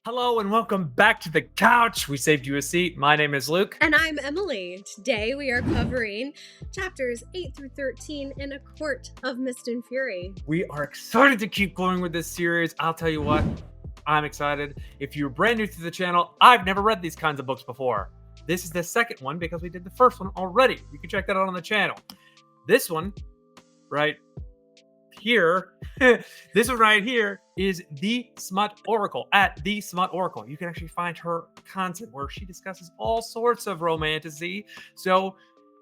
Hello and welcome back to the couch. We saved you a seat. My name is Luke. And I'm Emily. Today we are covering chapters 8 through 13 in A Court of Mist and Fury. We are excited to keep going with this series. I'll tell you what, I'm excited. If you're brand new to the channel, I've never read these kinds of books before. This is the second one because we did the first one already. You can check that out on the channel. This one, right here, this one right here is The Smut Oracle at The Smut Oracle. You can actually find her content where she discusses all sorts of romantasy. So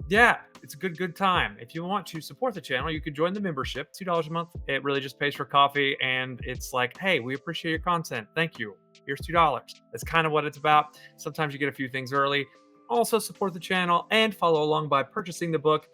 yeah, it's a good time. If you want to support the channel, you can join the membership, $2 a month. It really just pays for coffee, and it's like, hey, we appreciate your content. Thank you. Here's $2. That's kind of what it's about. Sometimes you get a few things early. Also support the channel and follow along by purchasing the book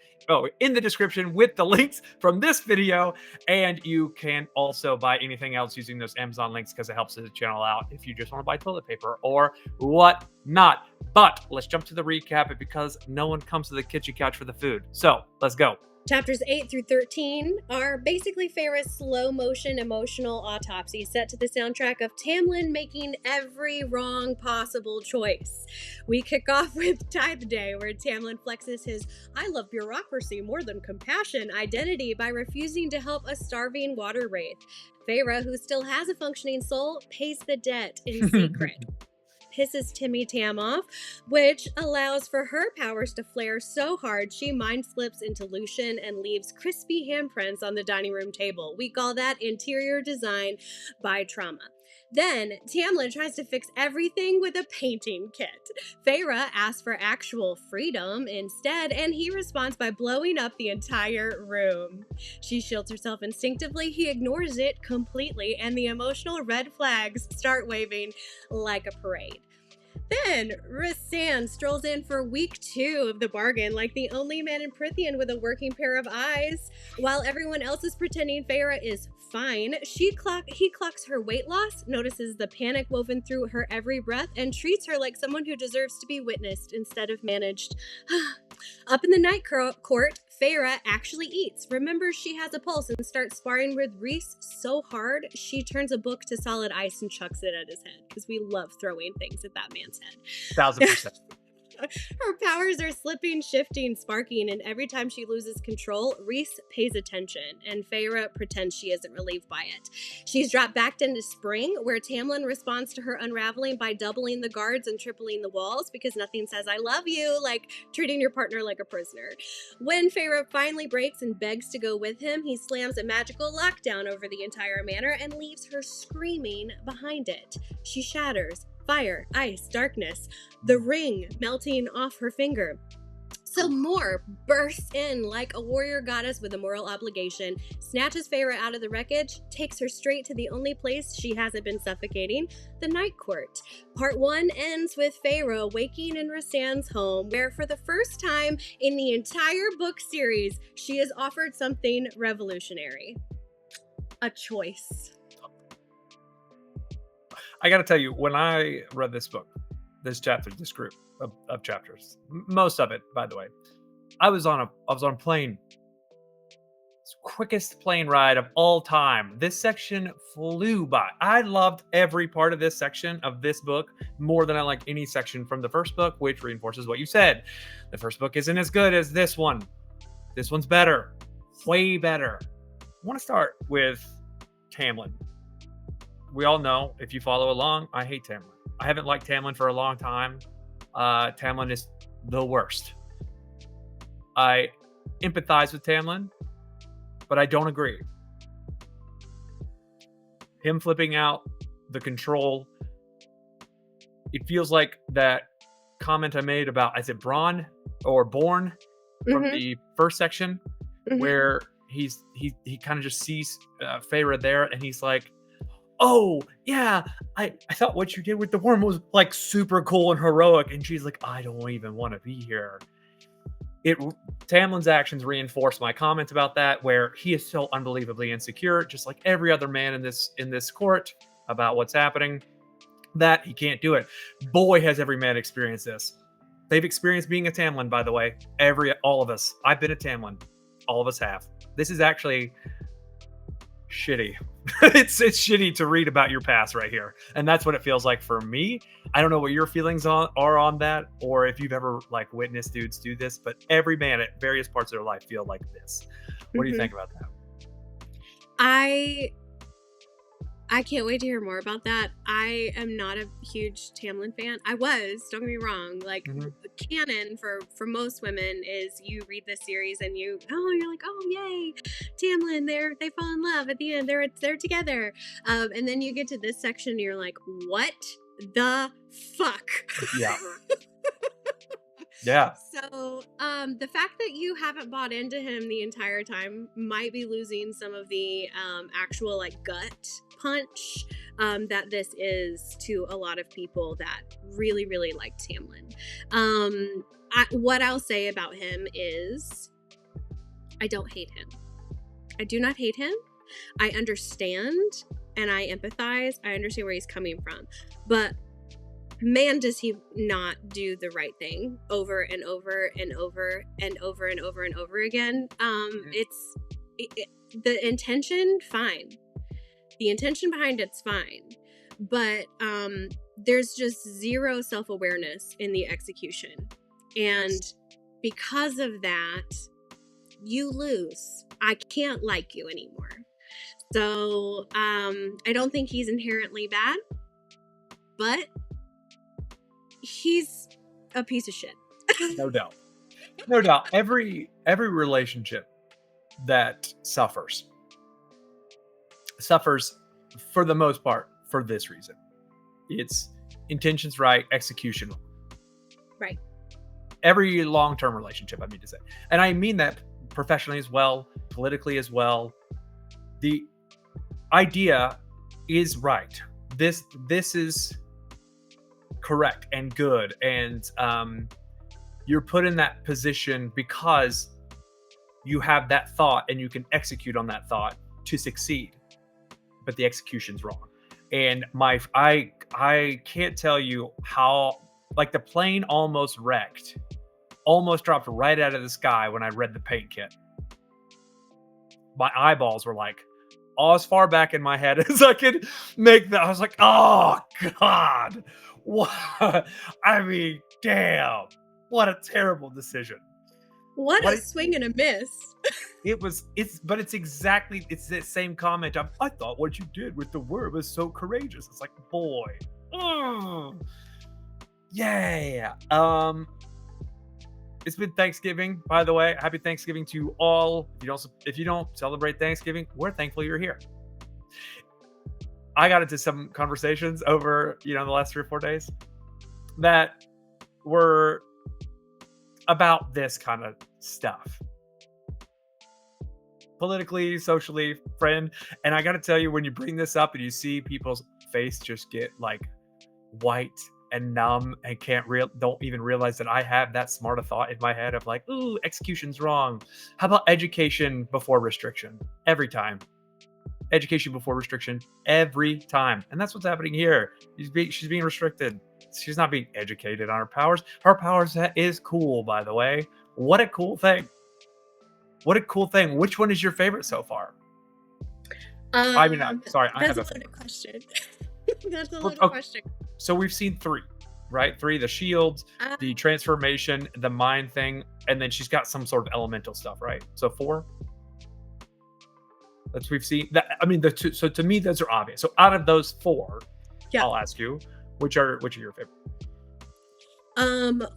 in the description with the links from this video. And you can also buy anything else using those Amazon links because it helps the channel out if you just want to buy toilet paper or whatnot. But let's jump to the recap because no one comes to the kitchen couch for the food. So let's go. Chapters 8 through 13 are basically Feyre's slow-motion emotional autopsy set to the soundtrack of Tamlin making every wrong possible choice. We kick off with Tithe Day, where Tamlin flexes his "I love bureaucracy more than compassion" identity by refusing to help a starving water wraith. Feyre, who still has a functioning soul, pays the debt in secret. Pisses Timmy Tam off, which allows for her powers to flare so hard she mind slips into Lucian and leaves crispy handprints on the dining room table. We call that interior design by trauma. Then, Tamlin tries to fix everything with a painting kit. Feyre asks for actual freedom instead, and he responds by blowing up the entire room. She shields herself instinctively, he ignores it completely, and the emotional red flags start waving like a parade. Then, Rhys strolls in for week 2 of the bargain like the only man in Prithian with a working pair of eyes. While everyone else is pretending Feyre is fine, he clocks her weight loss, notices the panic woven through her every breath, and treats her like someone who deserves to be witnessed instead of managed. Up in the night court, Feyre actually eats, remembers she has a pulse, and starts sparring with Rhys so hard she turns a book to solid ice and chucks it at his head, because we love throwing things at that man's head. 1000%. Her powers are slipping, shifting, sparking, and every time she loses control, Rhys pays attention, and Feyre pretends she isn't relieved by it. She's dropped back into spring, where Tamlin responds to her unraveling by doubling the guards and tripling the walls, because nothing says "I love you" like treating your partner like a prisoner. When Feyre finally breaks and begs to go with him, he slams a magical lockdown over the entire manor and leaves her screaming behind it. She shatters. Fire, ice, darkness, the ring melting off her finger. So Mor bursts in like a warrior goddess with a moral obligation, snatches Feyre out of the wreckage, takes her straight to the only place she hasn't been suffocating, the night court. Part 1 ends with Feyre waking in Rhys's home, where for the first time in the entire book series, she is offered something revolutionary. A choice. I got to tell you, when I read this book, this group of chapters, most of it, by the way, I was on a plane. It's the quickest plane ride of all time. This section flew by. I loved every part of this section of this book more than I liked any section from the first book, which reinforces what you said. The first book isn't as good as this one. This one's better, way better. I want to start with Tamlin. We all know, if you follow along, I hate Tamlin. I haven't liked Tamlin for a long time. Tamlin is the worst. I empathize with Tamlin, but I don't agree. Him flipping out, the control. It feels like that comment I made about, is it Braun or Born from the first section, where he kind of just sees Feyre there, and he's like, "Oh, yeah, I thought what you did with the worm was like super cool and heroic." And she's like, "I don't even want to be here." Tamlin's actions reinforce my comments about that, where he is so unbelievably insecure, just like every other man in this court, about what's happening, that he can't do it. Boy, has every man experienced this. They've experienced being a Tamlin, by the way. All of us. I've been a Tamlin. All of us have. This is actually shitty. It's shitty to read about your past right here, and that's what it feels like for me. I don't know what your feelings are on that, or if you've ever like witnessed dudes do this, but every man at various parts of their life feel like this. What do you think about that? I can't wait to hear more about that. I am not a huge Tamlin fan. I was, don't get me wrong. Like, canon for most women is you read this series and you're like, oh yay, Tamlin, they fall in love at the end. They're together. And then you get to this section and you're like, what the fuck? Yeah. Yeah. So, the fact that you haven't bought into him the entire time might be losing some of the actual like gut punch that this is to a lot of people that really, really like Tamlin. What I'll say about him is I don't hate him. I do not hate him. I understand and I empathize. I understand where he's coming from. But man, does he not do the right thing over and over and over and over and over and over again. The intention, fine. The intention behind it's fine. But there's just zero self-awareness in the execution. And because of that, you lose. I can't like you anymore. So I don't think he's inherently bad, but he's a piece of shit. No doubt. No doubt. Every relationship that suffers for the most part for this reason. It's intentions right, execution right. Every long-term relationship, I mean to say. And I mean that professionally as well, politically as well. The idea is right. This is correct and good, and you're put in that position because you have that thought and you can execute on that thought to succeed, but the execution's wrong. And I can't tell you how, like, the plane almost wrecked, almost dropped right out of the sky when I read the paint kit. My eyeballs were like all as far back in my head as I could make that. I was like, oh God, what? I mean, damn, what a terrible decision. What a swing and a miss. It's that same comment of, I thought what you did with the word was so courageous. It's like, boy. Yeah. It's been Thanksgiving, by the way. Happy Thanksgiving to all. If you don't celebrate Thanksgiving, we're thankful you're here. I got into some conversations over, the last 3 or 4 days that were about this kind of stuff. Politically, socially, friend. And I got to tell you, when you bring this up and you see people's face just get like white and numb and don't even realize that I have that smart a thought in my head of like, ooh, execution's wrong. How about education before restriction? Every time. Education before restriction every time. And that's what's happening here. She's being restricted. She's not being educated on her powers. Her powers is cool, by the way. What a cool thing. What a cool thing. Which one is your favorite so far? I'm sorry. That's a loaded question. That's a loaded question. So we've seen 3, right? 3, the shields, the transformation, the mind thing, and then she's got some sort of elemental stuff, right? So 4? That's we've seen. The 2. So to me, those are obvious. So out of those 4, I'll ask you, which are your favorite?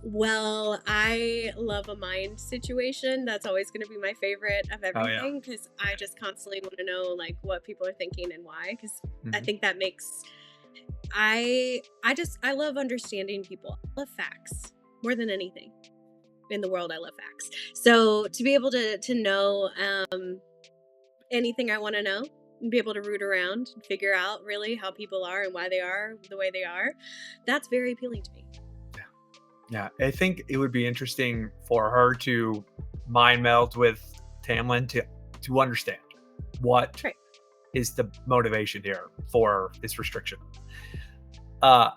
Well, I love a mind situation. That's always going to be my favorite of everything, because I just constantly want to know like what people are thinking and why, because I think that makes I love understanding people. I love facts more than anything in the world. I love facts. So to be able to know anything I want to know and be able to root around and figure out really how people are and why they are the way they are, that's very appealing to me. Yeah, I think it would be interesting for her to mind meld with Tamlin to understand what is the motivation here for this restriction. I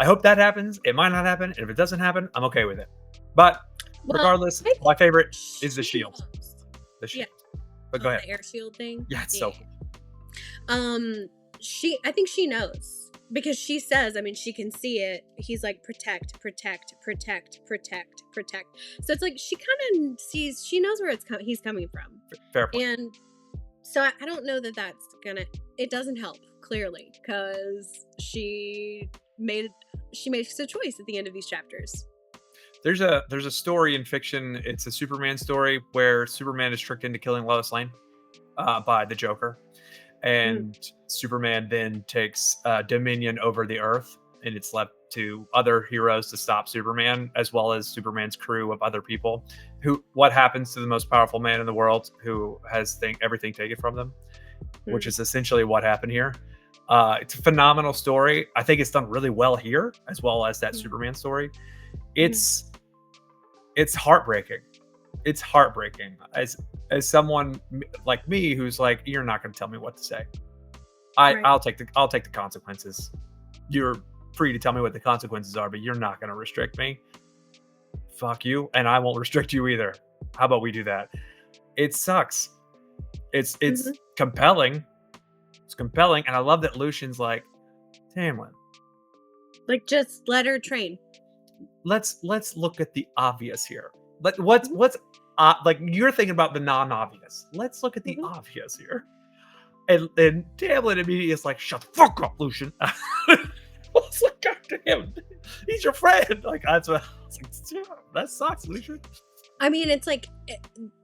hope that happens. It might not happen. And if it doesn't happen, I'm okay with it. But regardless, my favorite is the shield. The shield. But go ahead. The air shield thing. Yeah, it's so cool. I think she knows because she says, I mean, she can see it. He's like, protect, protect, protect, protect, protect. So it's like she kind of sees, she knows where he's coming from. Fair point. And so I don't know that that's gonna, it doesn't help clearly because she makes a choice at the end of these chapters. There's a story in fiction. It's a Superman story where Superman is tricked into killing Lois Lane by the Joker, and Superman then takes dominion over the Earth, and it's left to other heroes to stop Superman, as well as Superman's crew of other people. What happens to the most powerful man in the world who has everything taken from them, which is essentially what happened here. It's a phenomenal story. I think it's done really well here, as well as that Superman story. It's heartbreaking. It's heartbreaking as someone like me who's like, you're not going to tell me what to say. I'll take the consequences. You're free to tell me what the consequences are, but you're not going to restrict me. Fuck you, and I won't restrict you either. How about we do that? It sucks. It's compelling. It's compelling, and I love that Lucian's like, Tamlin, like, just let her train. Let's look at the obvious here. What's like, you're thinking about the non-obvious. Let's look at the obvious here. And Tamlin immediately is like, shut the fuck up, Lucian. It's like, God damn, he's your friend. Like, that's what I was like, that sucks, Lucian. I mean, it's like,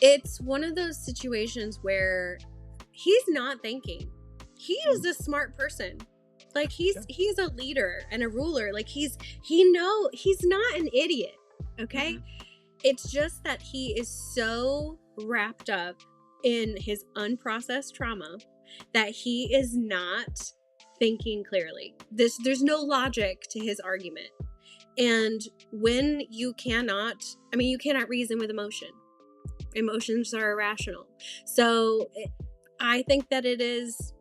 it's one of those situations where he's not thinking. He is a smart person. Like, he's a leader and a ruler. Like, he's not an idiot. Okay. It's just that he is so wrapped up in his unprocessed trauma that he is not thinking clearly. There's no logic to his argument. And when you cannot reason with emotion. Emotions are irrational. So I think that it is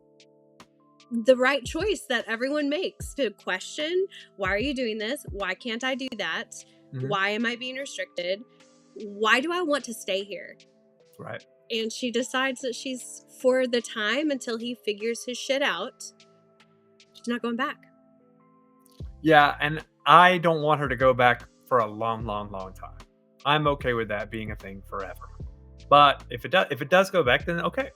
the right choice that everyone makes to question, why are you doing this? Why can't I do that? Why am I being restricted? Why do I want to stay here? Right. And she decides that she's, for the time until he figures his shit out, she's not going back. Yeah, and I don't want her to go back for a long, long, long time. I'm okay with that being a thing forever. But if it does go back, then okay.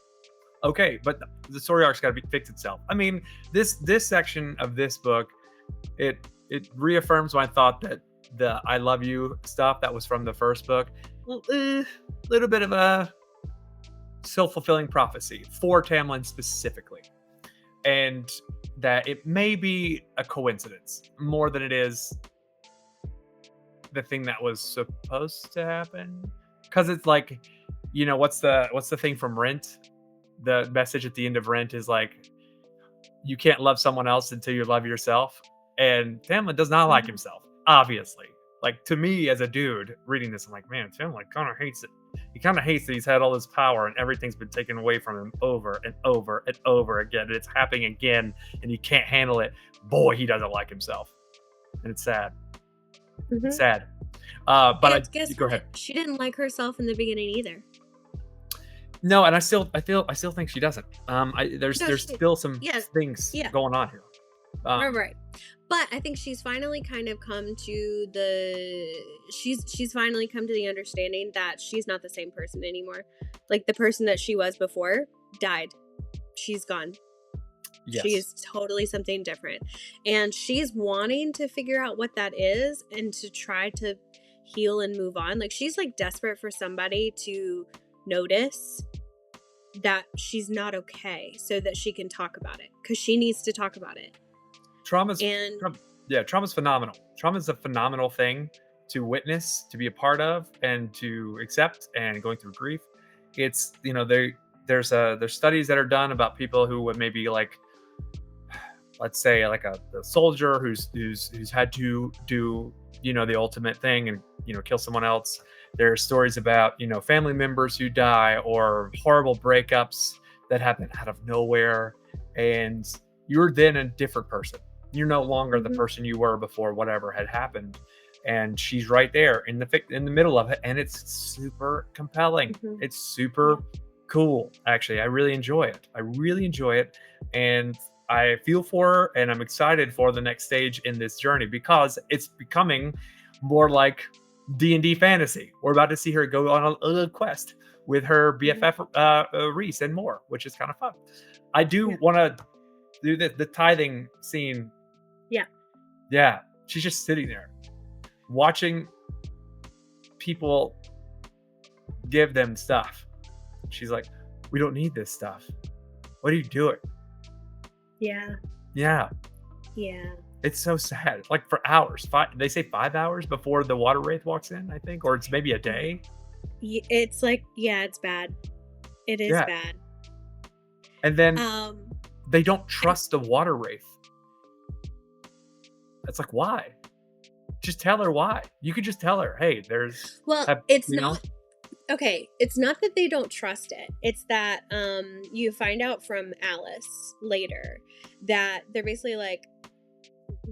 But the story arc's got to fix itself. I mean, this section of this book, it reaffirms my thought that the "I love you" stuff that was from the first book, little bit of a self-fulfilling prophecy for Tamlin specifically, and that it may be a coincidence more than it is the thing that was supposed to happen. Because it's like, you know, what's the thing from Rent? The message at the end of Rent is like, you can't love someone else until you love yourself. And Tamlin does not like himself, obviously. Like, to me as a dude reading this, I'm like, man, Tamlin kind of hates it. He kind of hates that he's had all this power and everything's been taken away from him over and over and over again. And it's happening again and he can't handle it. Boy, he doesn't like himself. And it's sad. It's sad. But go ahead. She didn't like herself in the beginning either. No, and I still think she doesn't. There's still some things going on here. Right. But I think she's finally kind of come to she's finally come to the understanding that she's not the same person anymore. Like, the person that she was before died. She's gone. Yes. She is totally something different. And she's wanting to figure out what that is and to try to heal and move on. Like, she's like desperate for somebody to notice that she's not okay so that she can talk about it, because she needs to talk about it. Trauma's phenomenal. Trauma's a phenomenal thing to witness, to be a part of, and to accept, and going through grief. It's, you know, there's studies that are done about people who would maybe, like, let's say like a soldier who's had to do, you know, the ultimate thing and, you know, kill someone else. There are stories about, you know, family members who die, or horrible breakups that happen out of nowhere, and you're then a different person. You're no longer the person you were before whatever had happened. And she's right there in the middle of it, and it's super compelling. It's super cool. Actually, I really enjoy it. And I feel for her, and I'm excited for the next stage in this journey because it's becoming more like D&D fantasy. We're about to see her go on a quest with her BFF Rhys and more, which is kind of fun. I do want to do the tithing scene. Yeah, she's just sitting there watching people give them stuff. She's like, we don't need this stuff. What are you doing? Yeah. It's so sad. Like for hours. They say 5 hours before the water wraith walks in, I think, or it's maybe a day. It's like, it's bad. It is bad. And then they don't trust the water wraith. It's like, why? Just tell her why. You could just tell her, hey, there's... it's not... Okay, it's not that they don't trust it. It's that you find out from Alice later that they're basically like,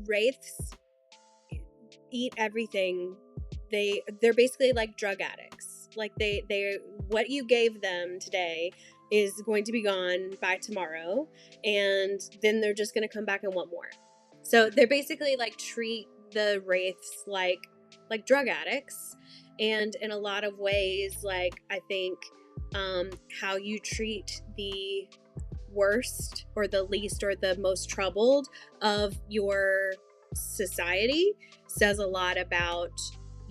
wraiths eat everything. They're basically like drug addicts. Like they what you gave them today is going to be gone by tomorrow, and then they're just going to come back and want more. So they're basically like treat the wraiths like drug addicts. And in a lot of ways, like, I think how you treat the worst or the least or the most troubled of your society says a lot about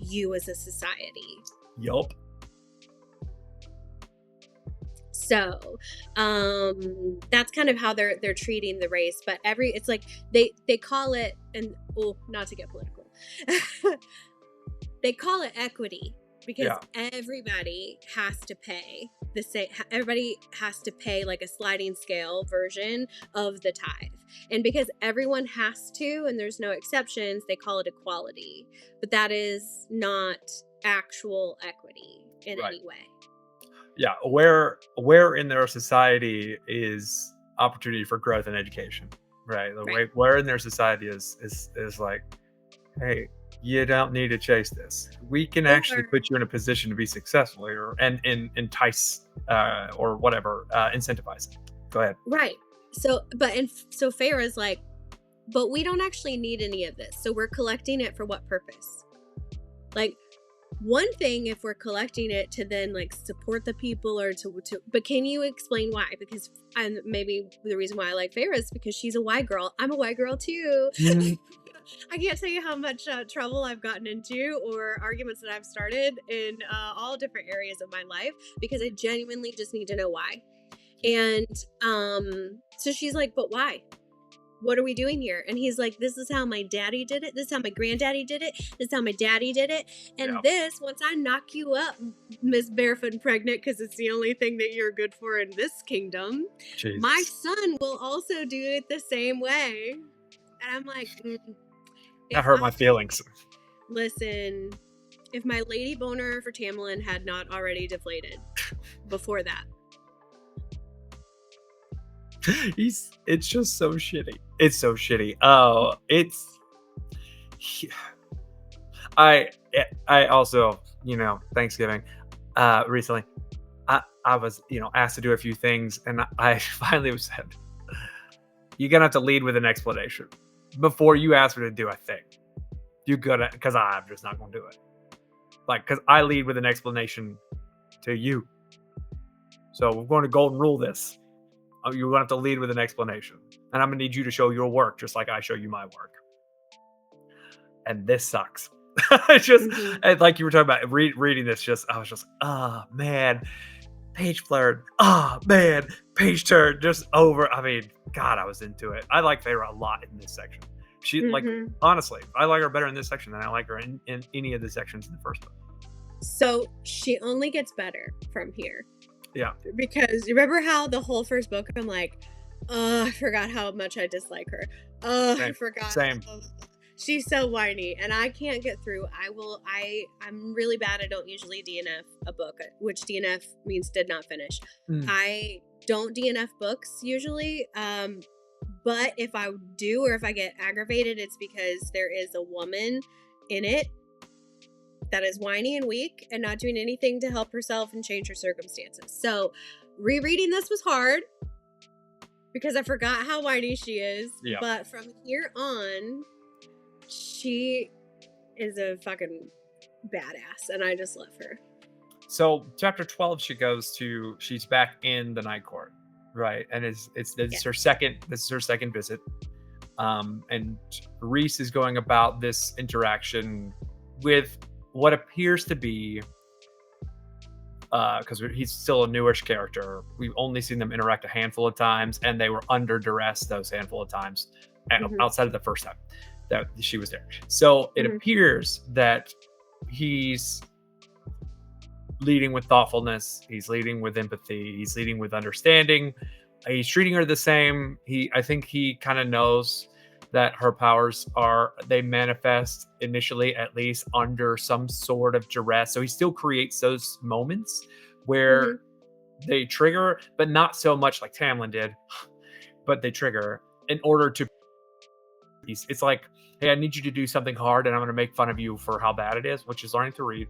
you as a society. Yup. So that's kind of how they're treating the race. But it's like they call it, and not to get political. They call it equity because everybody has to pay the same. Everybody has to pay like a sliding scale version of the tithe. And because everyone has to, and there's no exceptions, they call it equality. But that is not actual equity in any way. Yeah, where in their society is opportunity for growth and education, right? Where in their society is like, hey, you don't need to chase this. We can actually put you in a position to be successful and entice or whatever, incentivize it. Go ahead. Right. So Feyre's like, but we don't actually need any of this. So we're collecting it for what purpose? Like, one thing if we're collecting it to then like support the people or to but can you explain why? Because maybe the reason why I like Feyre is because she's a white girl. I'm a white girl too. I can't tell you how much trouble I've gotten into or arguments that I've started in all different areas of my life because I genuinely just need to know why. And so she's like, but why? What are we doing here? And he's like, this is how my daddy did it. This is how my granddaddy did it. This is how my daddy did it. And this, once I knock you up, Miss Barefoot and Pregnant, because it's the only thing that you're good for in this kingdom, my son will also do it the same way. And I'm like, that hurt my feelings. Listen, if my lady boner for Tamlin had not already deflated before that. It's just so shitty. It's so shitty. Oh, I also, Thanksgiving, recently, I was, asked to do a few things, and I finally said, you're gonna have to lead with an explanation before you ask me to do a thing. You gotta, because I'm just not gonna do it. Like, because I lead with an explanation to you. So we're going to golden rule this. You're going to have to lead with an explanation. And I'm going to need you to show your work just like I show you my work. And this sucks. It's just, like you were talking about, reading this, I was just, man, page flirt. Man, page turn, just over. I mean, God, I was into it. I like Feyre a lot in this section. She, like, honestly, I like her better in this section than I like her in any of the sections in the first book. So she only gets better from here. Yeah. Because you remember how the whole first book, I'm like, I forgot how much I dislike her. I forgot. Same. She's so whiny, and I can't get through. I'm really bad. I don't usually DNF a book, which DNF means did not finish. I don't DNF books usually. But if I do, or if I get aggravated, it's because there is a woman in it that is whiny and weak and not doing anything to help herself and change her circumstances. So Rereading this was hard because I forgot how whiny she is. Yeah. But from here on, she is a fucking badass, and I just love her. So chapter 12, she's back in the Night Court, right? And this is her second visit. And Rhys is going about this interaction with what appears to be, because he's still a newish character. We've only seen them interact a handful of times, and they were under duress those handful of times, outside of the first time that she was there. So it appears that he's leading with thoughtfulness, he's leading with empathy, he's leading with understanding, he's treating her the same. I think he kind of knows that her powers they manifest initially, at least, under some sort of duress. So he still creates those moments where they trigger, but not so much like Tamlin did, but they trigger in order to. It's like, hey, I need you to do something hard, and I'm going to make fun of you for how bad it is, which is learning to read.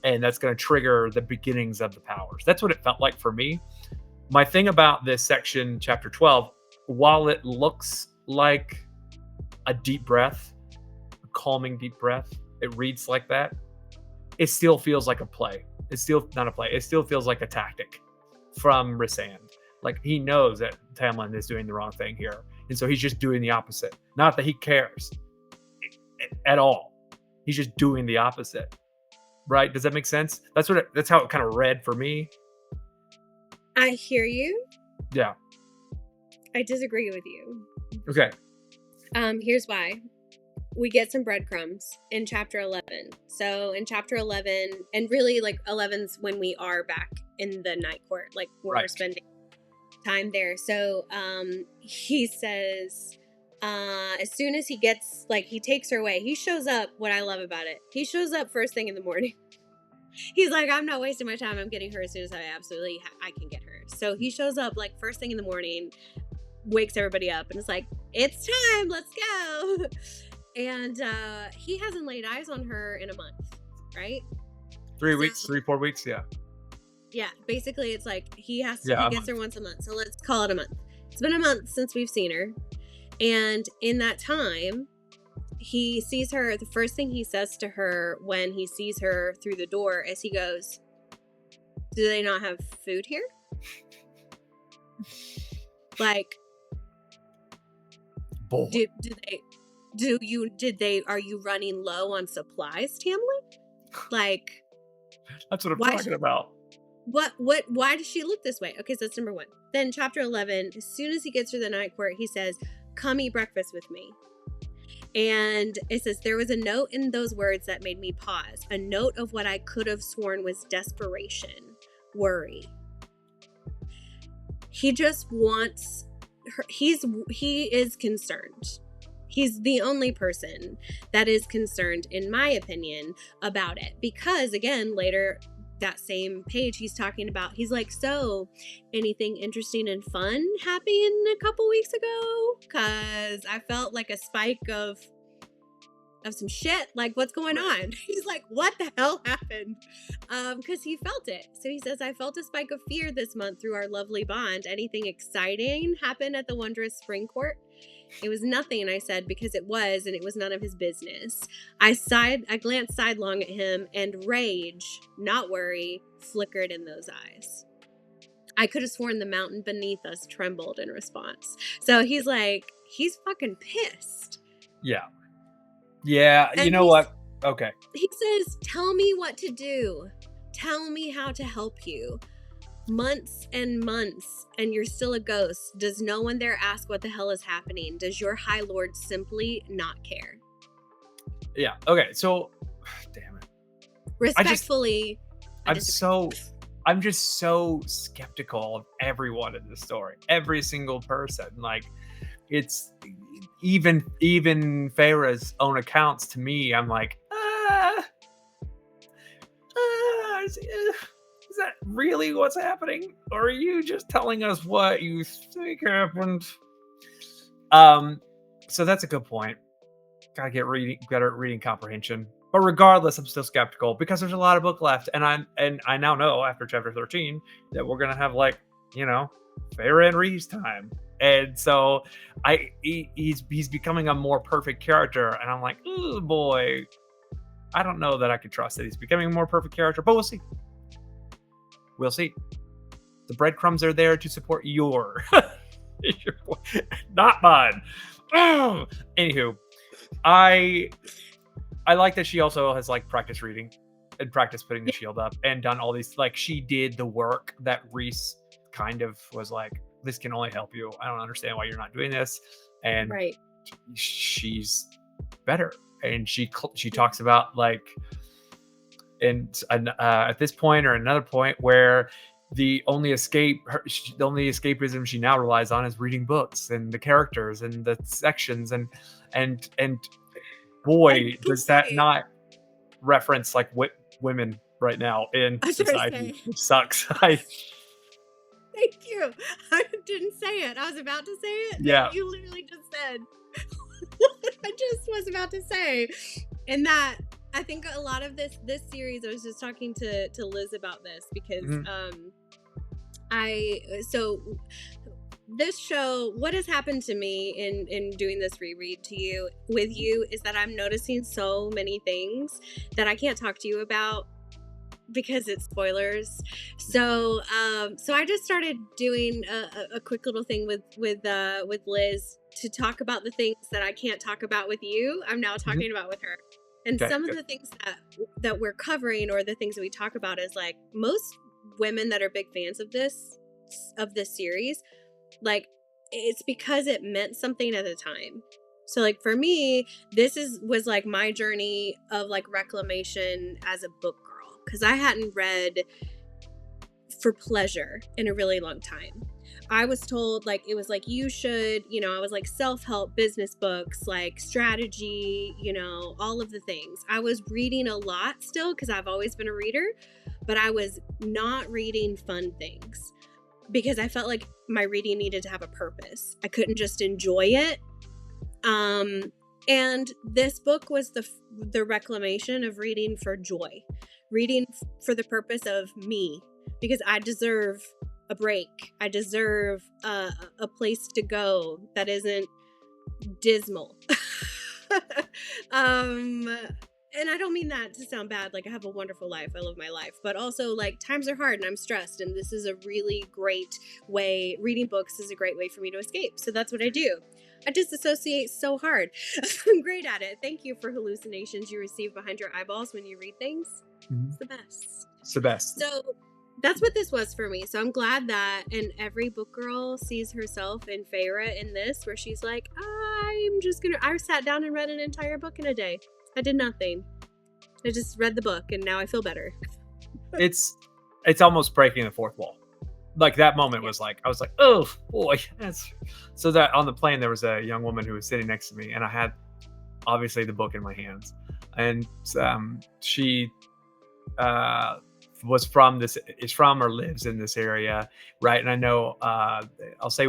And that's going to trigger the beginnings of the powers. That's what it felt like for me. My thing about this section, chapter 12, while it looks like a deep breath, a calming deep breath, it reads like that, it still feels like a play. It's still not a play. It still feels like a tactic from Rhysand. Like, he knows that Tamlin is doing the wrong thing here. And so he's just doing the opposite. Not that he cares at all. He's just doing the opposite. Right? Does that make sense? That's how it kind of read for me. I hear you. Yeah. I disagree with you. Okay. Here's why. We get some breadcrumbs in chapter 11. So in chapter 11, and really like 11's when we are back in the Night Court, like we're spending time there. So he says, as soon as he gets, like, he takes her away, he shows up. What I love about it, he shows up first thing in the morning. He's like, I'm not wasting my time. I'm getting her as soon as I can get her. So he shows up like first thing in the morning, wakes everybody up, and it's like, it's time, let's go. And he hasn't laid eyes on her in a month, right? 3 weeks, 4 weeks, yeah. Yeah, basically it's like he gets her once a month. So let's call it a month. It's been a month since we've seen her. And in that time, he sees her. The first thing he says to her when he sees her through the door is he goes, do they not have food here? Like, boy. Are you running low on supplies, Tamlin? Like, that's what I'm talking about. Why does she look this way? Okay, so that's number one. Then chapter 11, as soon as he gets through the Night Court, he says, come eat breakfast with me. And it says, there was a note in those words that made me pause. A note of what I could have sworn was desperation, worry. He just wants her. He is concerned. He's the only person that is concerned, in my opinion, about it. Because, again, later, that same page, he's talking about, he's like, so anything interesting and fun happened a couple weeks ago? Because I felt like a spike of some shit. Like, what's going on? He's like, what the hell happened? Because he felt it. So he says, I felt a spike of fear this month through our lovely bond. Anything exciting happened at the wondrous spring court? It was nothing, I said, because it was, and it was none of his business. I glanced sidelong at him, and rage, not worry, flickered in those eyes. I could have sworn the mountain beneath us trembled in response. So he's like, he's fucking pissed. Yeah. Yeah, and you know what? Okay. He says, tell me what to do. Tell me how to help you. Months and months, and you're still a ghost. Does no one there ask what the hell is happening? Does your High Lord simply not care? Yeah. Okay. So, damn it. Respectfully, I'm just so skeptical of everyone in this story. Every single person. Like, it's even Feyre's own accounts to me. I'm like, is that really what's happening? Or are you just telling us what you think happened? So that's a good point. Gotta get better at reading comprehension. But regardless, I'm still skeptical because there's a lot of book left. And I now know after chapter 13 that we're gonna have like Feyre and Rhys time. And so he's becoming a more perfect character, and I'm like, oh boy, I don't know that I could trust that he's becoming a more perfect character, but we'll see. We'll see. The breadcrumbs are there to support your not mine. Anywho, I like that she also has like practice reading and practice putting the shield up and done all these, like she did the work that Rhys kind of was like, this can only help you. I don't understand why you're not doing this. And Right. she's better. And she talks about like, and at this point or another point where the only escapism she now relies on is reading books and the characters and the sections and boy, does that not reference like women right now in society, which sucks. Thank you. I didn't say it. I was about to say it. Yeah. You literally just said what I just was about to say. And that, I think a lot of this series, I was just talking to Liz about this because this show, what has happened to me in doing this reread with you is that I'm noticing so many things that I can't talk to you about because it's spoilers. So I just started doing a quick little thing with Liz to talk about the things that I can't talk about with you. I'm now talking about with her. And some of the things that we're covering, or the things that we talk about, is like most women that are big fans of this series, like it's because it meant something at the time. So like for me, this was like my journey of like reclamation as a book girl, because I hadn't read for pleasure in a really long time. I was told like, it was like, you should, I was like self-help business books, like strategy, all of the things. I was reading a lot still because I've always been a reader, but I was not reading fun things because I felt like my reading needed to have a purpose. I couldn't just enjoy it. And this book was the reclamation of reading for joy, reading for the purpose of me, because I deserve a break. I deserve a place to go that isn't dismal. And I don't mean that to sound bad. Like, I have a wonderful life. I love my life. But also, like, times are hard and I'm stressed. And this is a really great way. Reading books is a great way for me to escape. So that's what I do. I disassociate so hard. I'm great at it. Thank you for hallucinations you receive behind your eyeballs when you read things. It's the best. It's the best. So that's what this was for me. So I'm glad that, and every book girl sees herself in Feyre in this, where she's like, I sat down and read an entire book in a day. I did nothing. I just read the book and now I feel better. It's almost breaking the fourth wall. Like that moment was like, I was like, oh boy. So that on the plane, there was a young woman who was sitting next to me and I had obviously the book in my hands. And she is from or lives in this area. Right. And I know, I'll say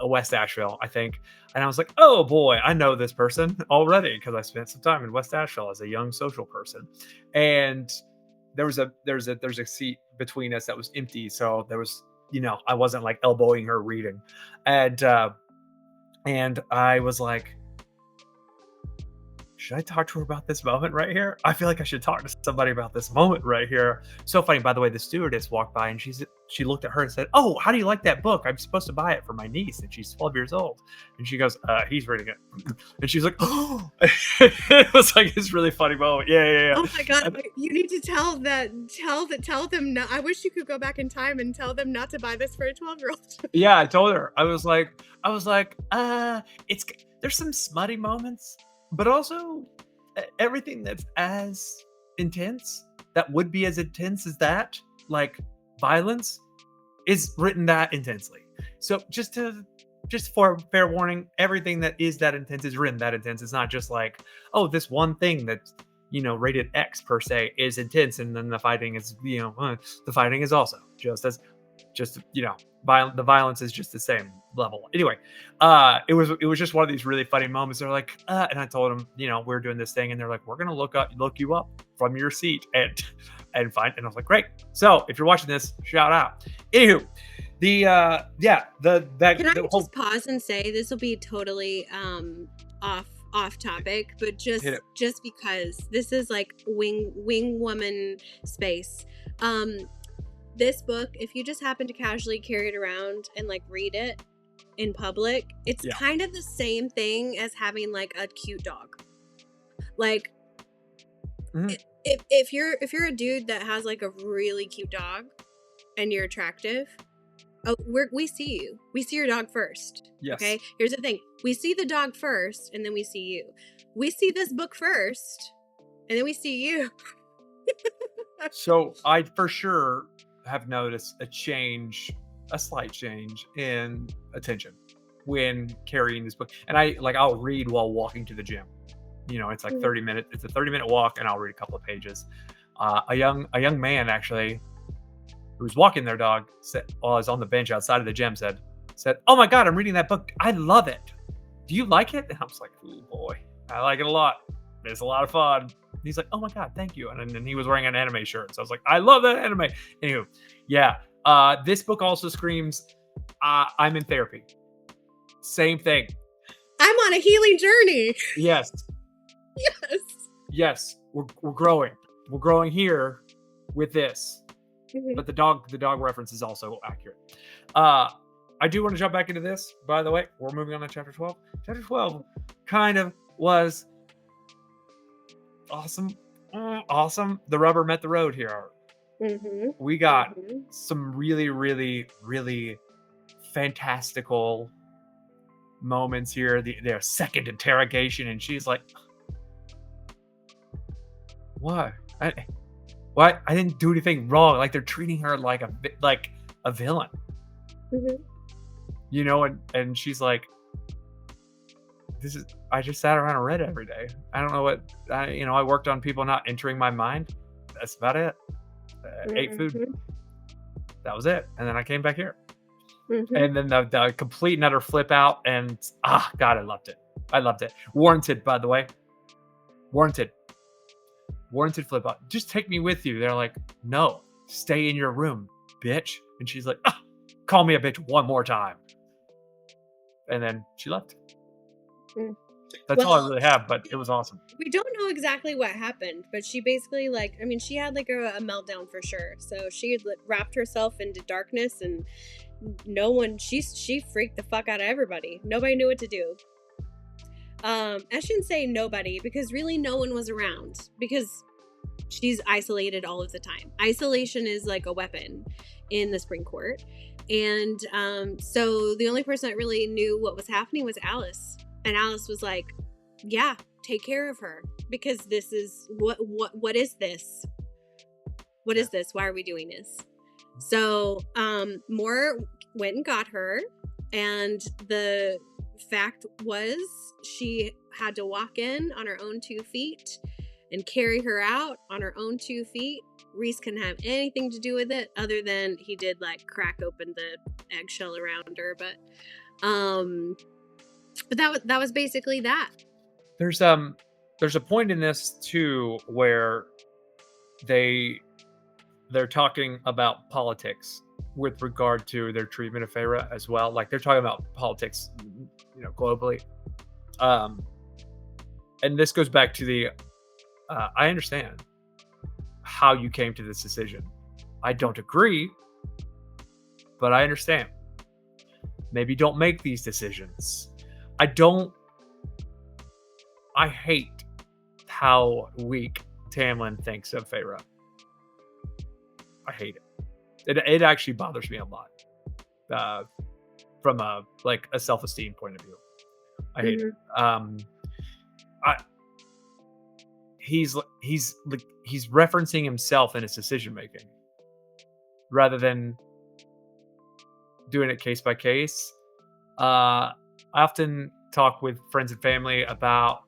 West Asheville, I think. And I was like, oh boy, I know this person already because I spent some time in West Asheville as a young social person. And there's a seat between us that was empty. So there was, I wasn't like elbowing her reading. And I was like, should I talk to her about this moment right here? I feel like I should talk to somebody about this moment right here. So funny. By the way, the stewardess walked by and she looked at her and said, oh, how do you like that book? I'm supposed to buy it for my niece and she's 12 years old. And she goes, he's reading it. And she's like, oh, it was like this really funny moment. Yeah. Oh my God. You need to tell them, no, I wish you could go back in time and tell them not to buy this for a 12-year-old. Yeah, I told her. I was like, there's some smutty moments, but also everything that's as intense, that would be as intense as that, like violence, is written that intensely. So just for fair warning, everything that is that intense is written that intense. It's not just like, oh, this one thing that's, rated X per se is intense, and then the fighting is, the fighting is also violent. The violence is just the same level. Anyway, it was just one of these really funny moments. They're like, and I told them, we're doing this thing, and they're like, we're gonna look you up from your seat and find. And I was like, great. So if you're watching this, shout out. Anywho, Can I just pause and say this will be totally off topic, but just because this is like wing woman space. This book, if you just happen to casually carry it around and like read it in public, it's kind of the same thing as having like a cute dog. Like if you're a dude that has like a really cute dog and you're attractive, we see you. We see your dog first. Yes. Okay. Here's the thing: we see the dog first, and then we see you. We see this book first, and then we see you. So I for sure have noticed a slight change in attention when carrying this book, and I'll read while walking to the gym. It's like 30 minutes. It's a 30-minute walk, and I'll read a couple of pages. A young man actually, who was walking their dog, said, while I was on the bench outside of the gym, said, "Oh my God, I'm reading that book. I love it. Do you like it?" And I was like, "Oh boy, I like it a lot. It's a lot of fun." And he's like, "Oh my God, thank you." And then he was wearing an anime shirt. So I was like, "I love that anime." Anywho, this book also screams, I'm in therapy. Same thing. I'm on a healing journey. Yes. Yes. We're growing. We're growing here with this. But the dog reference is also accurate. I do want to jump back into this, by the way. We're moving on to chapter 12. Chapter 12 kind of was awesome. The rubber met the road here. We got some really, really, really fantastical moments here. Their second interrogation, and she's like, "What? What? I didn't do anything wrong." Like they're treating her like a villain. And she's like, I just sat around and read every day. I don't know what I worked on people not entering my mind. That's about it. Ate food. That was it. And then I came back here. And then the complete and utter flip out, and God, I loved it. Warranted, by the way. Warranted flip out. Just take me with you. They're like, "No, stay in your room, bitch." And she's like, "Call me a bitch one more time." And then she left. That's all I really have, but it was awesome. We don't know exactly what happened, but she basically she had like a meltdown for sure. So she had wrapped herself into darkness, and she freaked the fuck out of everybody. Nobody knew what to do. I shouldn't say nobody, because really no one was around, because she's isolated all of the time. Isolation is like a weapon in the Spring Court. And so the only person that really knew what was happening was Alice. And Alice was like, "Yeah, take care of her, because this is what is this? What is this? Why are we doing this?" So Moore went and got her, and the fact was she had to walk in on her own 2 feet and carry her out on her own 2 feet. Rhys couldn't have anything to do with it, other than he did like crack open the eggshell around her, but that was basically that. There's a point in this too where they're talking about politics with regard to their treatment of Feyre as well. Like they're talking about politics, globally. And this goes back to the I understand how you came to this decision. I don't agree, but I understand. Maybe don't make these decisions. I hate how weak Tamlin thinks of Feyre. I hate it. It actually bothers me a lot. From a self-esteem point of view. I hate it. He's referencing himself in his decision making rather than doing it case by case. I often talk with friends and family about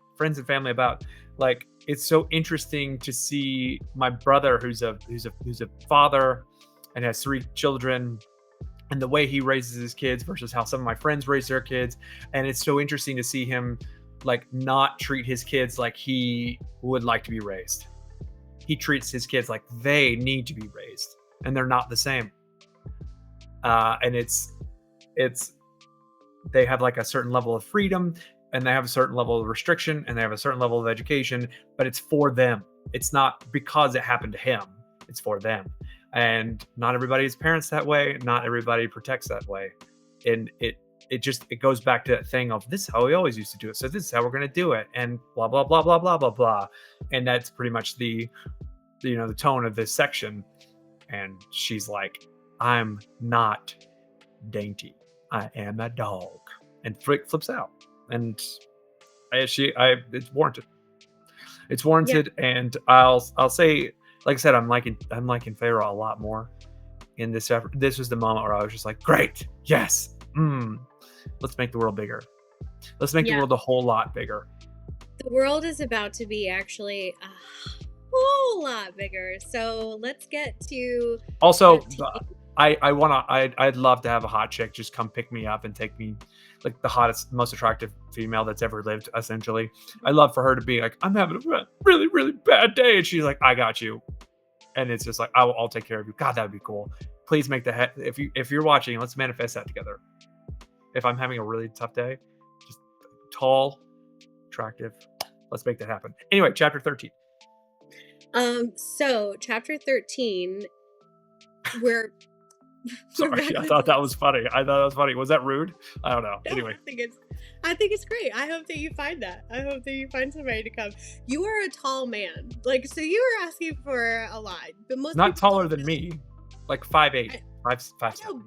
like, it's so interesting to see my brother who's a father and has 3 children, and the way he raises his kids versus how some of my friends raise their kids. And it's so interesting to see him like not treat his kids like he would like to be raised. He treats his kids like they need to be raised, and they're not the same. and it's they have like a certain level of freedom, and they have a certain level of restriction, and they have a certain level of education, but it's for them. It's not because it happened to him. It's for them. And not everybody's parents that way. Not everybody protects that way. And it goes back to that thing of, this is how we always used to do it, so this is how we're going to do it, and blah blah blah blah blah blah blah. And that's pretty much the tone of this section. And she's like, I'm not dainty, I am a dog. And Frick flips out. And it's warranted. It's warranted. Yeah. And I'll say, like I said, I'm liking Feyre a lot more in this effort. This was the moment where I was just like, great, yes, let's make the world bigger. Let's make the world a whole lot bigger. The world is about to be actually a whole lot bigger. So let's get to also. I'd love to have a hot chick just come pick me up and take me, like the hottest, most attractive female that's ever lived, essentially. I'd love for her to be like, I'm having a really, really bad day. And she's like, I got you. And it's just like, I'll take care of you. God, that would be cool. Please make if you're watching, let's manifest that together. If I'm having a really tough day, just tall, attractive, let's make that happen. Anyway, chapter 13. So chapter 13, we're sorry, I thought that was funny. Was that rude? I don't know. No, anyway, I think it's great. I hope that you find that. I hope that you find somebody to come. You are a tall man, like, so you were asking for a lot, but most not taller than me, like 5'8", 5'7".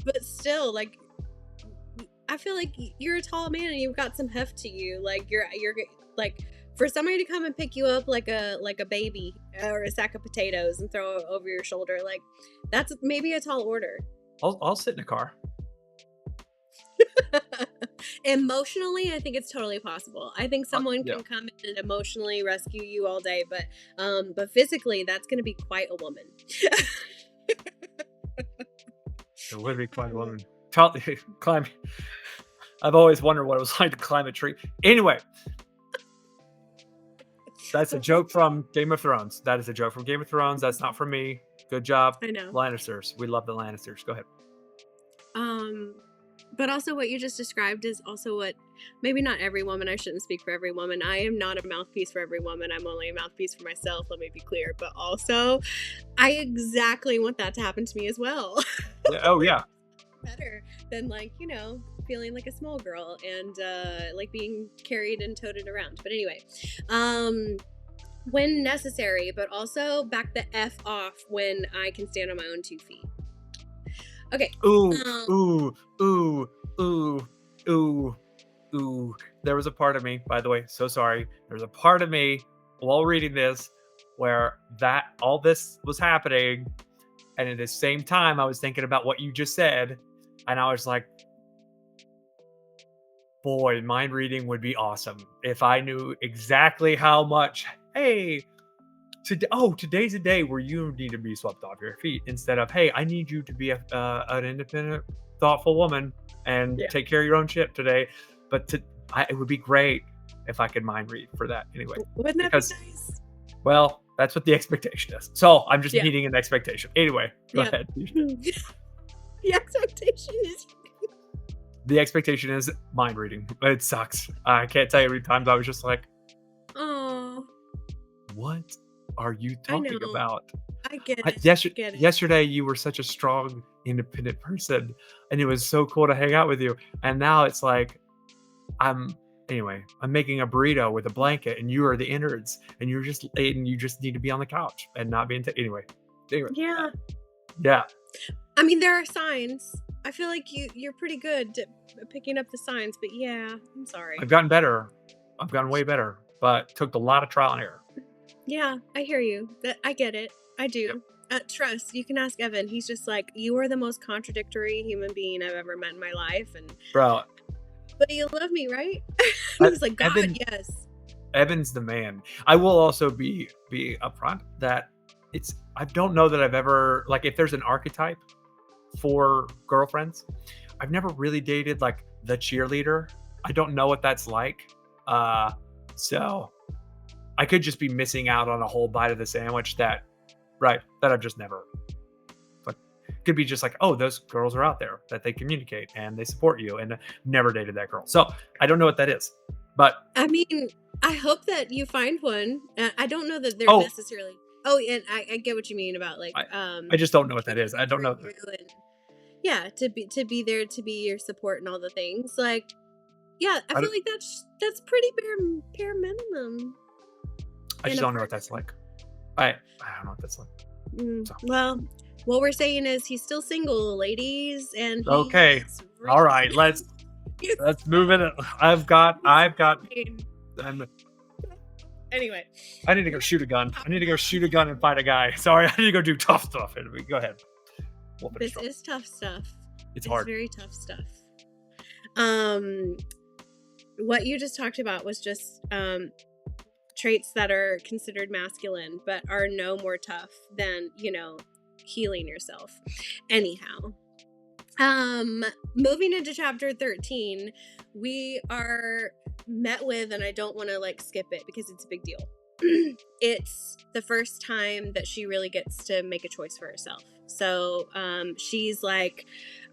But still, like, I feel like you're a tall man and you've got some heft to you. Like you're like, for somebody to come and pick you up like a baby or a sack of potatoes and throw it over your shoulder, like, that's maybe a tall order. I'll sit in a car. Emotionally, I think it's totally possible. I think someone can come in and emotionally rescue you all day, but physically, that's going to be quite a woman. It would be quite a woman. Climb. I've always wondered what it was like to climb a tree. Anyway. That's a joke from Game of Thrones. That is a joke from Game of Thrones. That's not from me. Good job. I know. Lannisters. We love the Lannisters. Go ahead. But also what you just described is also what, maybe not every woman, I shouldn't speak for every woman. I am not a mouthpiece for every woman. I'm only a mouthpiece for myself. Let me be clear. But also, I exactly want that to happen to me as well. Oh, yeah. Better than, like, feeling like a small girl and like being carried and toted around. But anyway, when necessary, but also back the F off when I can stand on my own 2 feet. Okay. Ooh. There was a part of me, by the way, so sorry. There was a part of me while reading this where all this was happening, and at the same time I was thinking about what you just said, and I was like, boy, mind reading would be awesome if I knew exactly how much, hey, today's a day where you need to be swept off your feet, instead of, hey, I need you to be an independent, thoughtful woman and take care of your own shit today. But it would be great if I could mind read for that anyway. Wouldn't that be nice? Well, that's what the expectation is. So I'm just meeting an expectation. Anyway, go ahead. The expectation is... The expectation is mind reading. It sucks. I can't tell you how many times I was just like, oh, what are you talking about? I get it. Yesterday you were such a strong, independent person, and it was so cool to hang out with you. And now it's like, I'm making a burrito with a blanket, and you are the innards, and you just need to be on the couch and not be anyway. Yeah. I mean, there are signs. I feel like you're pretty good at picking up the signs, but yeah, I'm sorry. I've gotten better. I've gotten way better, but took a lot of trial and error. Yeah, I hear you. I get it. I do. Yep. Trust. You can ask Evan. He's just like, you are the most contradictory human being I've ever met in my life, and bro. But you love me, right? He's like, God, Evan, yes. Evan's the man. I will also be upfront that I don't know that I've ever, like, if there's an archetype for girlfriends, I've never really dated like the cheerleader. I don't know what that's like. So I could just be missing out on a whole bite of the sandwich that I've just never, could be just like, oh, those girls are out there that they communicate and they support you, and never dated that girl. So I don't know what that is, but I mean, I hope that you find one. I don't know that they're Oh. necessarily. Oh, and I get what you mean about like. I just don't know what that is. I don't know. Yeah, to be there, to be your support and all the things. Like, yeah, I feel like that's pretty bare minimum. I just don't know what that's like. I don't know what that's like. So. Well, what we're saying is he's still single, ladies, and okay. All right, let's move it. Anyway, I need to go shoot a gun. And fight a guy. Sorry, I need to go do tough stuff. Go ahead. This is tough stuff. It's hard. Very tough stuff. What you just talked about was just traits that are considered masculine, but are no more tough than, healing yourself. Anyhow, moving into chapter 13, we are met with, and I don't want to skip it because it's a big deal. It's the first time that she really gets to make a choice for herself. So she's like,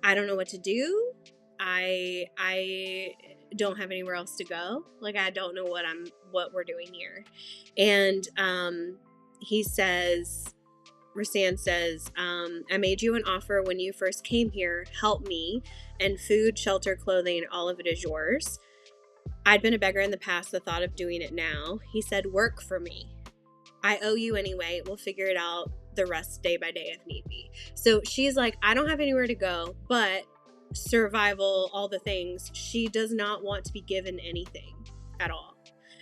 I don't know what to do. I don't have anywhere else to go. I don't know what we're doing here. And Rhys says, I made you an offer when you first came here. Help me. And food, shelter, clothing, all of it is yours. I'd been a beggar in the past, the thought of doing it now. He said, work for me. I owe you anyway. We'll figure it out the rest day by day if need be. So she's like, I don't have anywhere to go, but survival, all the things. She does not want to be given anything at all.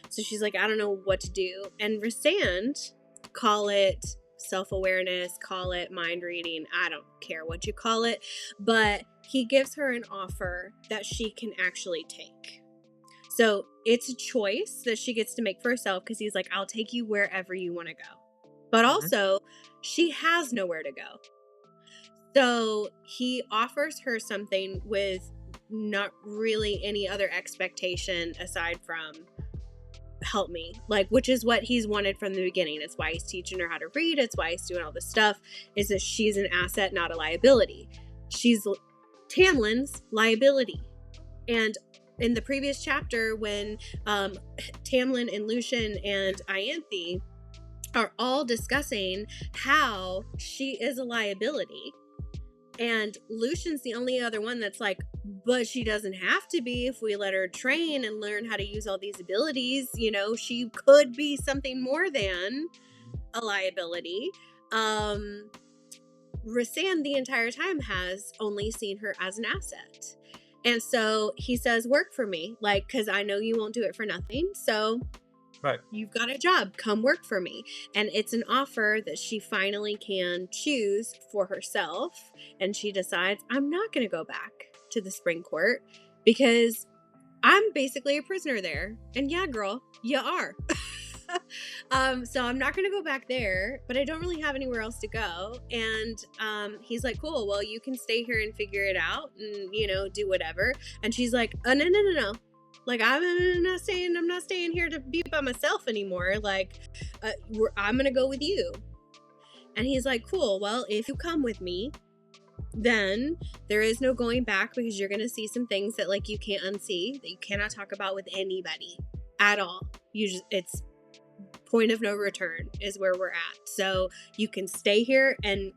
So she's like, I don't know what to do. And Rhys, call it self-awareness, call it mind reading, I don't care what you call it, but he gives her an offer that she can actually take. So it's a choice that she gets to make for herself, because he's like, I'll take you wherever you want to go. But also, she has nowhere to go. So he offers her something with not really any other expectation aside from help me, which is what he's wanted from the beginning. It's why he's teaching her how to read. It's why he's doing all this stuff, is that she's an asset, not a liability. She's Tamlin's liability. And in the previous chapter, when Tamlin and Lucien and Ianthe are all discussing how she is a liability, and Lucian's the only other one that's like, but she doesn't have to be if we let her train and learn how to use all these abilities. She could be something more than a liability. Rhys the entire time has only seen her as an asset. And so he says, work for me, because I know you won't do it for nothing. So right, you've got a job, come work for me. And it's an offer that she finally can choose for herself. And she decides, I'm not going to go back to the spring court because I'm basically a prisoner there. And yeah, girl, you are. So I'm not going to go back there, but I don't really have anywhere else to go. And he's like, cool, well, you can stay here and figure it out and, do whatever. And she's like, no. I'm not staying here to be by myself anymore. I'm going to go with you. And he's like, cool, well, if you come with me, then there is no going back, because you're going to see some things that you can't unsee, that you cannot talk about with anybody at all. It's point of no return is where we're at. So you can stay here and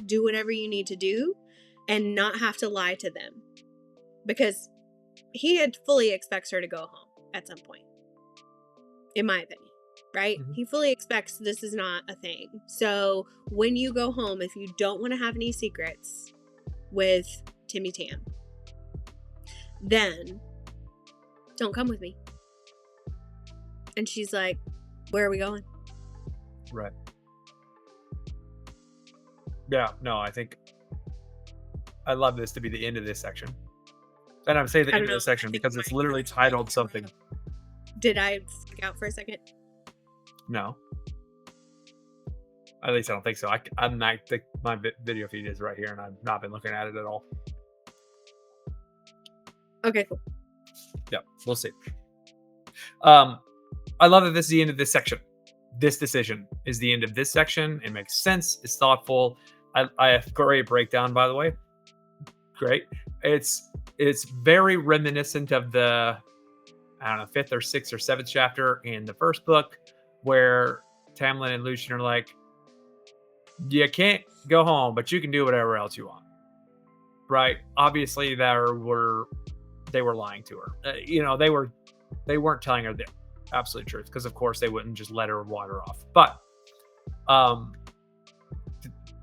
do whatever you need to do and not have to lie to them, because he had fully expects her to go home at some point, in my opinion, right? Mm-hmm. He fully expects this is not a thing. So when you go home, if you don't want to have any secrets with Timmy Tam, then don't come with me. And she's like, where are we going? Right. Yeah, no, I think I love this to be the end of this section. And I'm saying the end of this section because it's literally titled something. Did I freak out for a second? No. At least I don't think so. I think my video feed is right here, and I've not been looking at it at all. Okay, cool. Yeah, we'll see. I love that this is the end of this section. This decision is the end of this section. It makes sense. It's thoughtful. I have great breakdown, by the way. Great. It's very reminiscent of the, I don't know, 5th or 6th or 7th chapter in the first book, where Tamlin and Lucien are like, you can't go home, but you can do whatever else you want. Right? Obviously, they were lying to her. They weren't telling her the absolute truth, because of course they wouldn't just let her wander off. But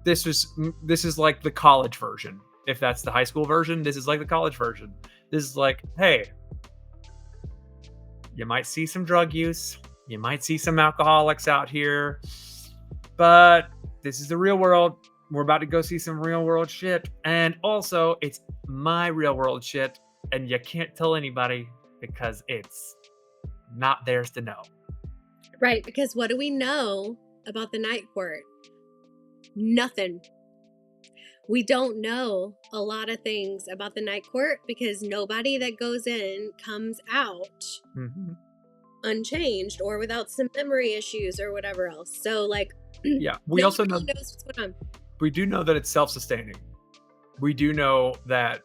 this is like the college version. If that's the high school version, this is like the college version. This is like, hey, you might see some drug use, you might see some alcoholics out here, but this is the real world. We're about to go see some real world shit. And also, it's my real world shit, and you can't tell anybody because it's not theirs to know. Right, because what do we know about the Night Court? Nothing. We don't know a lot of things about the Night Court because nobody that goes in comes out unchanged or without some memory issues or whatever else. So, like, yeah, we also know, knows what's going on. We do know that it's self-sustaining. We do know that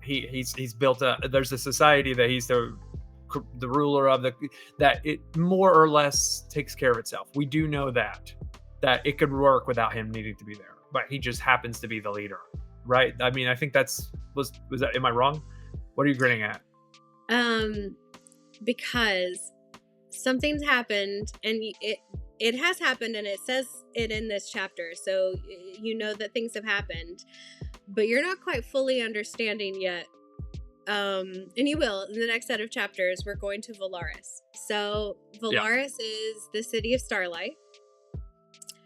he's built there's a society that he's the ruler of, that it more or less takes care of itself. We do know that it could work without him needing to be there, but he just happens to be the leader, right? I mean, I think was that, am I wrong? What are you grinning at? Because something's happened, and it has happened, and it says it in this chapter, so you know that things have happened, but you're not quite fully understanding yet. And you will in the next set of chapters. We're going to Velaris. So Velaris is the city of Starlight.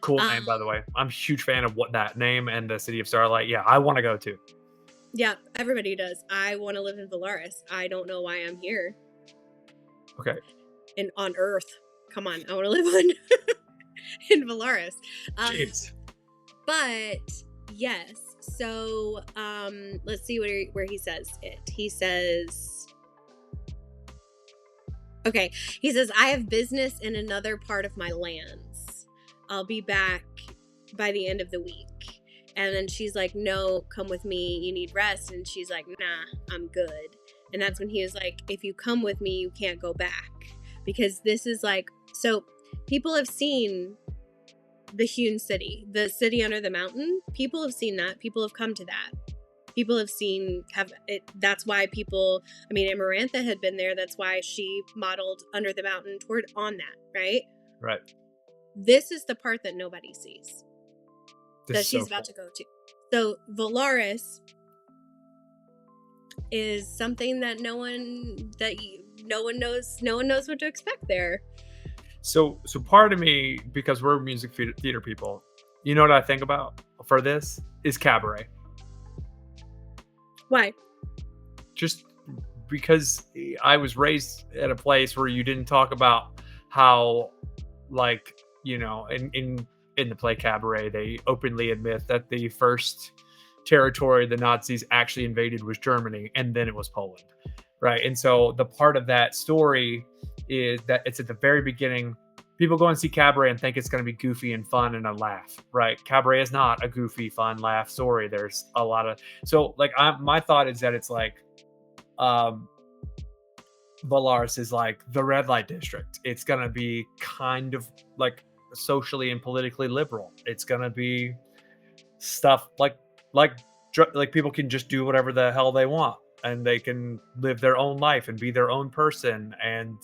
Cool name, by the way. I'm a huge fan of that name and the city of Starlight. Yeah, I want to go too. Yeah, everybody does. I want to live in Velaris. I don't know why I'm here. Okay. And on Earth. Come on, I want to live on in Velaris. Jeez. But yes, so let's see where he says it. He says, okay, he says, I have business in another part of my lands. I'll be back by the end of the week. And then she's like, no, come with me. You need rest. And she's like, nah, I'm good. And that's when he was like, if you come with me, you can't go back. Because this is like, so people have seen the hewn city, the city under the mountain. People have seen that. People have come to that. People have seen, that's why people, I mean, Amarantha had been there. That's why she modeled Under the Mountain on that, right? Right. This is the part that nobody sees. This that she's about to go to. So Velaris is something that no one knows what to expect there. So part of me, because we're music theater people, you know what I think about for this is cabaret. Why? Just because I was raised at a place where you didn't talk about how, like, you know, in the play Cabaret, they openly admit that the first territory the Nazis actually invaded was Germany, and then it was Poland, right? And so the part of that story is that it's at the very beginning. People go and see Cabaret and think it's going to be goofy and fun and a laugh, right? Cabaret is not a goofy, fun, laugh story. There's a lot of, so like, my thought is that it's like, Velaris is like the red light district. It's going to be kind of like socially and politically liberal. It's going to be stuff like people can just do whatever the hell they want, and they can live their own life and be their own person, and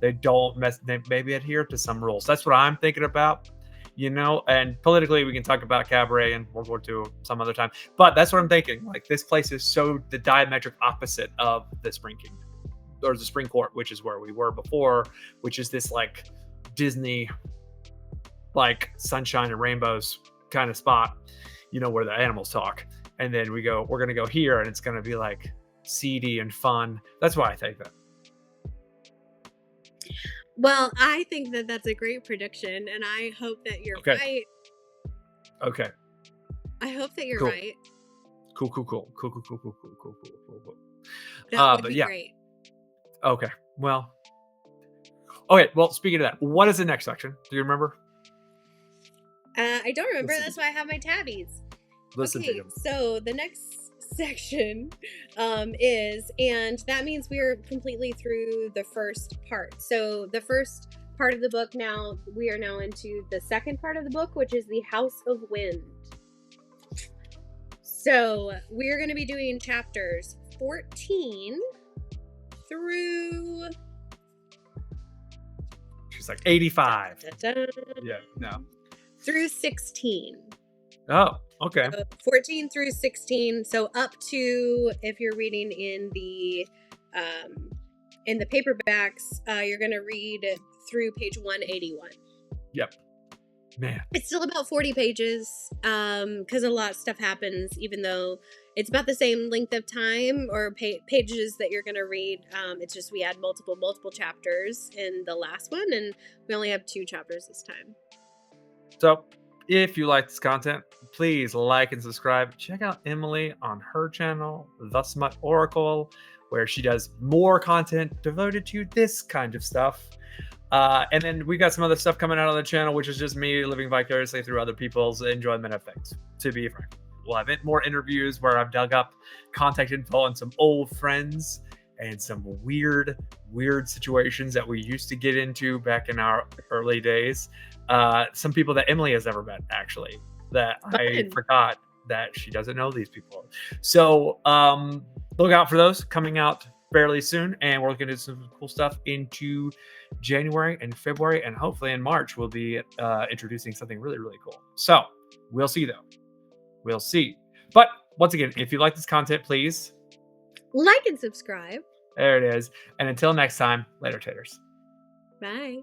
they don't they maybe adhere to some rules. That's what I'm thinking about, you know. And politically, we can talk about Cabaret and World War II some other time, but that's what I'm thinking. Like, this place is so the diametric opposite of the Spring Kingdom, or the Spring Court, which is where we were before, which is this like Disney, like sunshine and rainbows kind of spot, you know, where the animals talk. And then we're going to go here, and it's going to be like seedy and fun. That's why I think that. Well, I think that that's a great prediction, and I hope that you're right. Okay. I hope that you're cool. right. Cool. That would be great. Okay. Well. Okay. Well, speaking of that, what is the next section? Do you remember? I don't remember. That's why I have my tabbies. Listen to Okay, him. so the next section is, and that means we are completely through the first part. So the first part of the book, now we are now into the second part of the book, which is the House of Wind. So we're going to be doing chapters 14 through She's like 85. da-da, Yeah, no. through 16. Oh, okay. 14 through 16. So up to, if you're reading in the paperbacks, you're going to read through page 181. Yep. Man. It's still about 40 pages because a lot of stuff happens, even though it's about the same length of time or pages that you're going to read. It's just we had multiple chapters in the last one, and we only have 2 chapters this time. So if you like this content, please like and subscribe. Check out Emily on her channel, The Smut Oracle, where she does more content devoted to this kind of stuff. And then we got some other stuff coming out on the channel, which is just me living vicariously through other people's enjoyment of things, to be frank. We'll have more interviews where I've dug up contact info on some old friends and some weird situations that we used to get into back in our early days. Some people that Emily has never met, actually, that I forgot that she doesn't know these people. So look out for those coming out fairly soon, and we're looking at some cool stuff into January and February, and hopefully in March we'll be introducing something really cool. So we'll see, though. We'll see. But once again, if you like this content, please like and subscribe. There it is. And until next time, later, taters. Bye.